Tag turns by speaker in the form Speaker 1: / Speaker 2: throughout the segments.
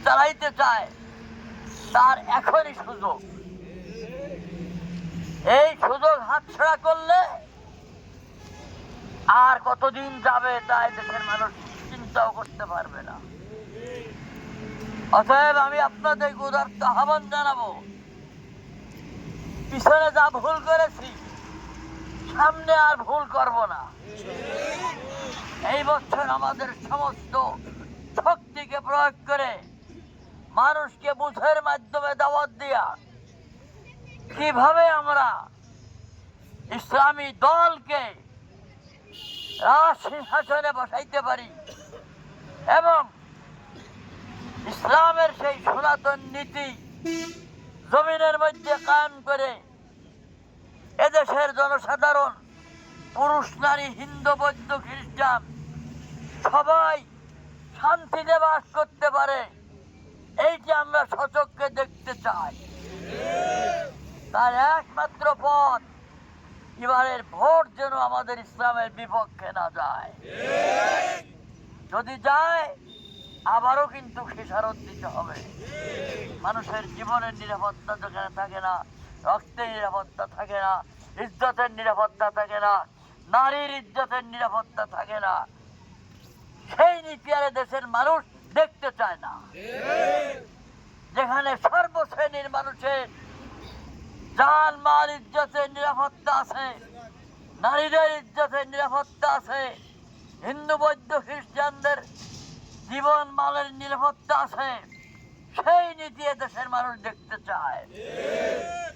Speaker 1: চালাইতে চায় তার এখনই সুযোগ। এই সুযোগ হাতছাড়া করলে আর কতদিন যাবে তাই দেশের মানুষ চিন্তাও করতে পারবে না। অতএব আমি আপনাদের উদারত আহ্বান জানাবো, পিছনে যা ভুল করেছি সামনে আর ভুল করব না। এই বছর আমাদের সমস্ত শক্তিকে প্রয়োগ করে মানুষকে বুঝের মাধ্যমে দাওয়াত দিয়া কিভাবে আমরা ইসলামী দলকে রাজসিংহাসনে বসাইতে পারি এবং ইসলামের সেই সনাতন নীতি জমিনের মধ্যে কায়েম করে এদেশের জনসাধারণ, পুরুষ নারী, হিন্দু বৌদ্ধ খ্রিস্টান সবাই শান্তিতে বাস করতে পারে, এইটি আমরা সচক্ষে দেখতে চাই। তার একমাত্র পথ এবারের ভোট যেন আমাদের ইসলামের বিপক্ষে না যায়। যদি যায় আবারও কিন্তু খেসারত দিতে হবে। মানুষের জীবনের নিরাপত্তা যেখানে থাকে না, রক্তের নিরাপত্তা থাকে না, ইজ্জতের নিরাপত্তা থাকে না, নারীর ইজ্জতের নিরাপত্তা থাকে না, সেই নীতি আর দেশের মানুষ দেখতে চায় না। যেখানে সর্বশ্রেণীর মানুষের জান মাল ইজ্জতের নিরাপত্তা আছে, নারীদের ইজ্জতের নিরাপত্তা আছে, হিন্দু বৌদ্ধ খ্রিস্টানদের জীবন মালের নিরাপত্তা আছে, সেই নীতি দেশের মানুষ দেখতে চায়।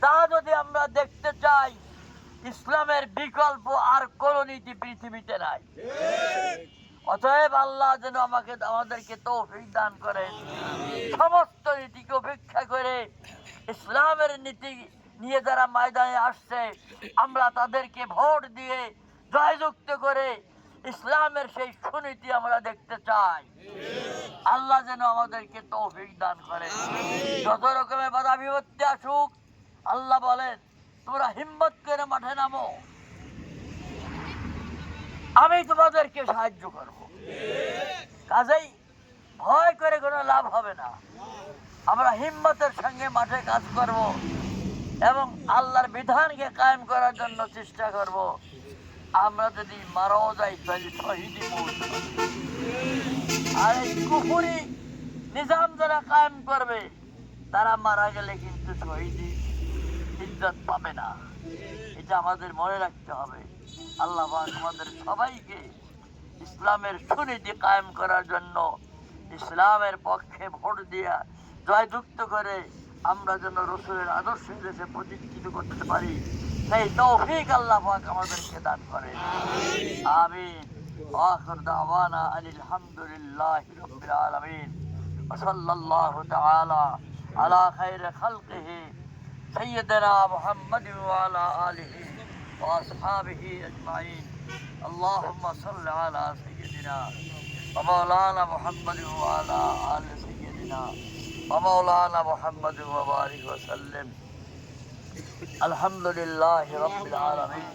Speaker 1: তা যদি আমরা দেখতে চাই, ইসলামের বিকল্প আর কোন নীতি পৃথিবীতে নাই। অতএব আল্লাহ যেন আমাদেরকে তৌফিক দান করেন, সমস্ত নীতিকে উপেক্ষা করে ইসলামের নীতি নিয়ে যারা ময়দানে আসছে আমরা তাদেরকে ভোট দিয়ে জয়যুক্ত করে ইসলামের সেই সুনীতি আমরা দেখতে চাই। আল্লাহ যেন আমাদেরকে তৌফিক দান করেন। যত রকমের বাধা বিপত্তি আসুক, আল্লাহ বলেন তোমরা হিম্মত করে মাঠে নামো, আমি তোমাদেরকে সাহায্য করব। কাজেই ভয় করে কোনো লাভ হবে না। আমরা হিম্মতের সঙ্গে মাঠে কাজ করব এবং আল্লাহর বিধানকে কায়েম করার জন্য চেষ্টা করব। আমরা যদি মারাও যাই তাহলে শহীদই মৌত। আর এই কুফরি নিজাম যারা কায়েম করবে তারা মারা গেলে কিন্তু শহীদই ইজ্জত পাবে না। এটা আমাদের মনে রাখতে হবে। আল্লাহ পাক আমাদের সবাইকে ইসলামের সুনীতি কায়েম করার জন্য ইসলামের পক্ষে ভোট দিয়া জয়যুক্ত করে আমরা যেন রসুলের আদর্শ দেশে প্রতিষ্ঠিত করতে পারি, সেই তৌফিক আল্লাহ পাক আমাদেরকে দান করেন। আমিন। আখির দাওয়ানা আলহামদুলিল্লাহি রাব্বিল আলামিন ওয়া সাল্লাল্লাহু তাআলা আলা খায়রি খালকিহি সাইয়্যিদিনা মুহাম্মাদিন ওয়া আলা আলিহি ওয়া আসহাবিহি আজমাইন। اللهم صل على سيدنا ومولانا محمد وعلى آل سيدنا ومولانا محمد وبارك وسلم. الحمد لله رب العالمين.